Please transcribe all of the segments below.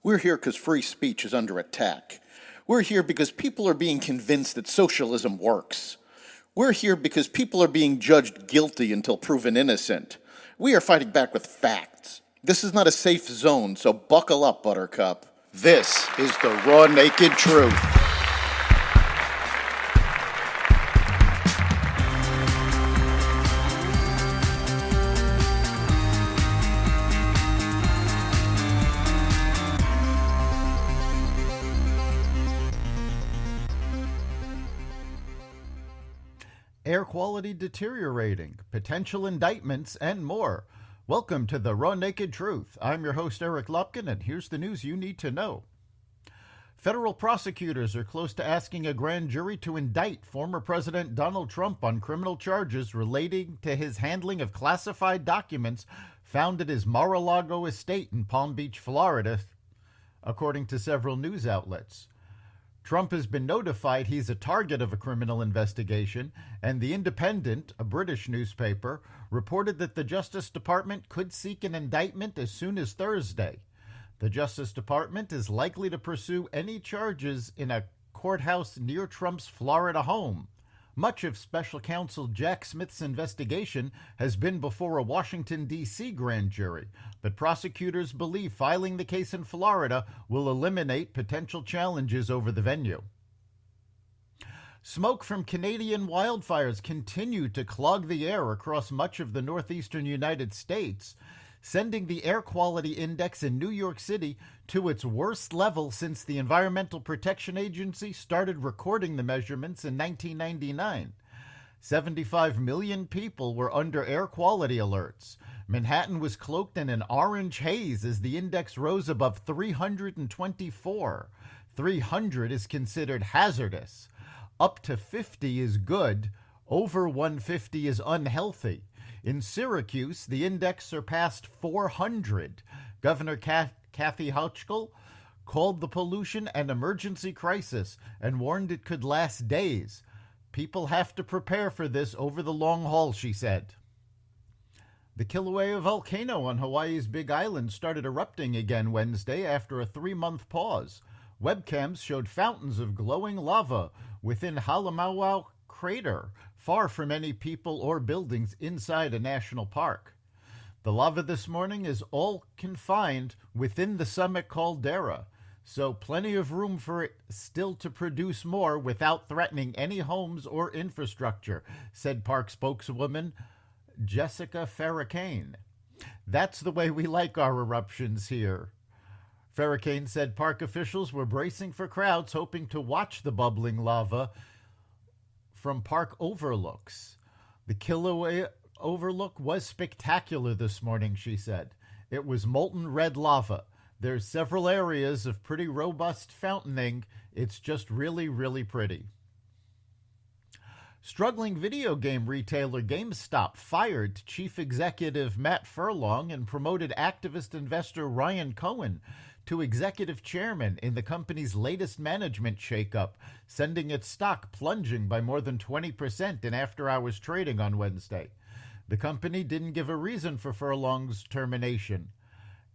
We're here because free speech is under attack. We're here because people are being convinced that socialism works. We're here because people are being judged guilty until proven innocent. We are fighting back with facts. This is not a safe zone, so buckle up, Buttercup. This is the raw, naked truth. Air quality deteriorating, potential indictments, and more. Welcome to the Raw Naked Truth. I'm your host, Eric Lupkin, and here's the news you need to know. Federal prosecutors are close to asking a grand jury to indict former President Donald Trump on criminal charges relating to his handling of classified documents found at his Mar-a-Lago estate in Palm Beach, Florida, according to several news outlets. Trump has been notified he's a target of a criminal investigation, and The Independent, a British newspaper, reported that the Justice Department could seek an indictment as soon as Thursday. The Justice Department is likely to pursue any charges in a courthouse near Trump's Florida home. Much of Special Counsel Jack Smith's investigation has been before a Washington, D.C. grand jury, but prosecutors believe filing the case in Florida will eliminate potential challenges over the venue. Smoke from Canadian wildfires continue to clog the air across much of the northeastern United States, sending the air quality index in New York City to its worst level since the Environmental Protection Agency started recording the measurements in 1999. 75 million people were under air quality alerts. Manhattan was cloaked in an orange haze as the index rose above 324. 300 is considered hazardous. Up to 50 is good. Over 150 is unhealthy. In Syracuse, the index surpassed 400. Governor Kathy Hochul called the pollution an emergency crisis and warned it could last days. People have to prepare for this over the long haul, she said. The Kilauea volcano on Hawaii's Big Island started erupting again Wednesday after a 3-month pause. Webcams showed fountains of glowing lava within Halemaua crater, far from any people or buildings inside a national park. The lava this morning is all confined within the summit caldera, so plenty of room for it still to produce more without threatening any homes or infrastructure, said park spokeswoman Jessica Ferracane. That's the way we like our eruptions here. Ferracane said park officials were bracing for crowds hoping to watch the bubbling lava from park overlooks. The Kilauea overlook was spectacular this morning, she said. It was molten red lava. There's several areas of pretty robust fountaining. It's just really, really pretty. Struggling video game retailer GameStop fired Chief Executive Matt Furlong and promoted activist investor Ryan Cohen to executive chairman in the company's latest management shakeup, sending its stock plunging by more than 20% in after-hours trading on Wednesday. The company didn't give a reason for Furlong's termination.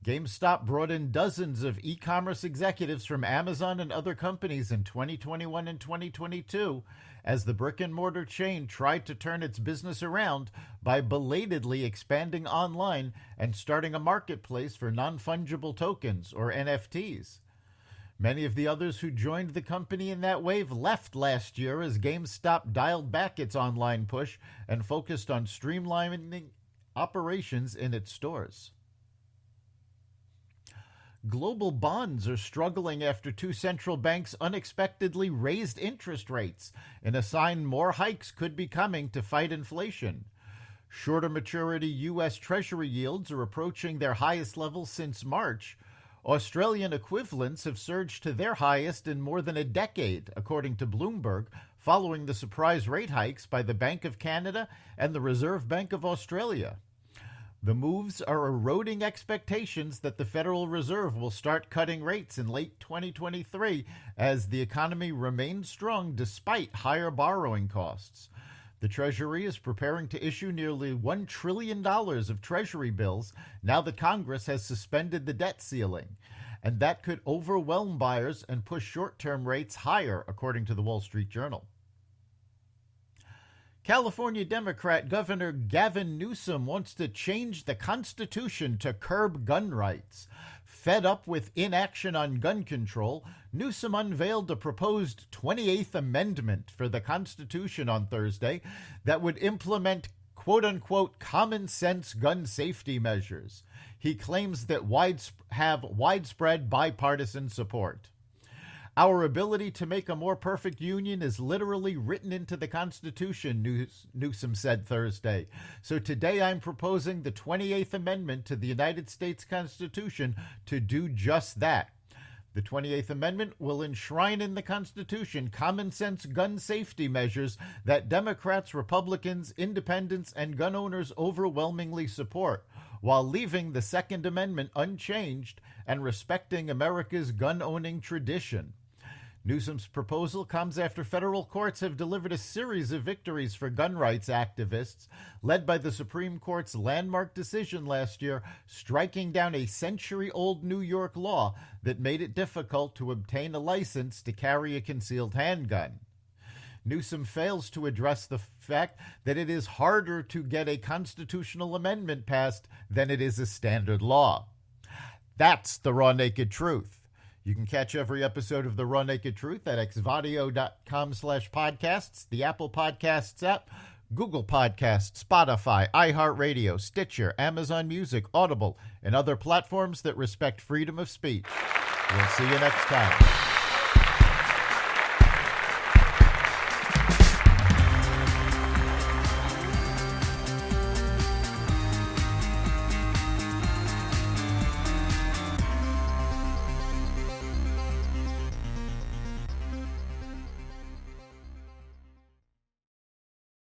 GameStop brought in dozens of e-commerce executives from Amazon and other companies in 2021 and 2022 as the brick-and-mortar chain tried to turn its business around by belatedly expanding online and starting a marketplace for non-fungible tokens, or NFTs. Many of the others who joined the company in that wave left last year as GameStop dialed back its online push and focused on streamlining operations in its stores. Global bonds are struggling after 2 central banks unexpectedly raised interest rates, and a sign more hikes could be coming to fight inflation. Shorter maturity U.S. Treasury yields are approaching their highest levels since March. Australian equivalents have surged to their highest in more than a decade, according to Bloomberg, following the surprise rate hikes by the Bank of Canada and the Reserve Bank of Australia. The moves are eroding expectations that the Federal Reserve will start cutting rates in late 2023 as the economy remains strong despite higher borrowing costs. The Treasury is preparing to issue nearly $1 trillion of Treasury bills now that Congress has suspended the debt ceiling. and that could overwhelm buyers and push short-term rates higher, according to the Wall Street Journal. California Democrat Governor Gavin Newsom wants to change the Constitution to curb gun rights. Fed up with inaction on gun control, Newsom unveiled a proposed 28th Amendment for the Constitution on Thursday that would implement quote-unquote common sense gun safety measures. He claims that have widespread bipartisan support. Our ability to make a more perfect union is literally written into the Constitution, Newsom said Thursday. So today I'm proposing the 28th Amendment to the United States Constitution to do just that. The 28th Amendment will enshrine in the Constitution common sense gun safety measures that Democrats, Republicans, independents, and gun owners overwhelmingly support, while leaving the Second Amendment unchanged and respecting America's gun-owning tradition. Newsom's proposal comes after federal courts have delivered a series of victories for gun rights activists, led by the Supreme Court's landmark decision last year striking down a century-old New York law that made it difficult to obtain a license to carry a concealed handgun. Newsom fails to address the fact that it is harder to get a constitutional amendment passed than it is a standard law. That's the raw naked truth. You can catch every episode of The Raw Naked Truth at xvadio.com/podcasts, the Apple Podcasts app, Google Podcasts, Spotify, iHeartRadio, Stitcher, Amazon Music, Audible, and other platforms that respect freedom of speech. We'll see you next time.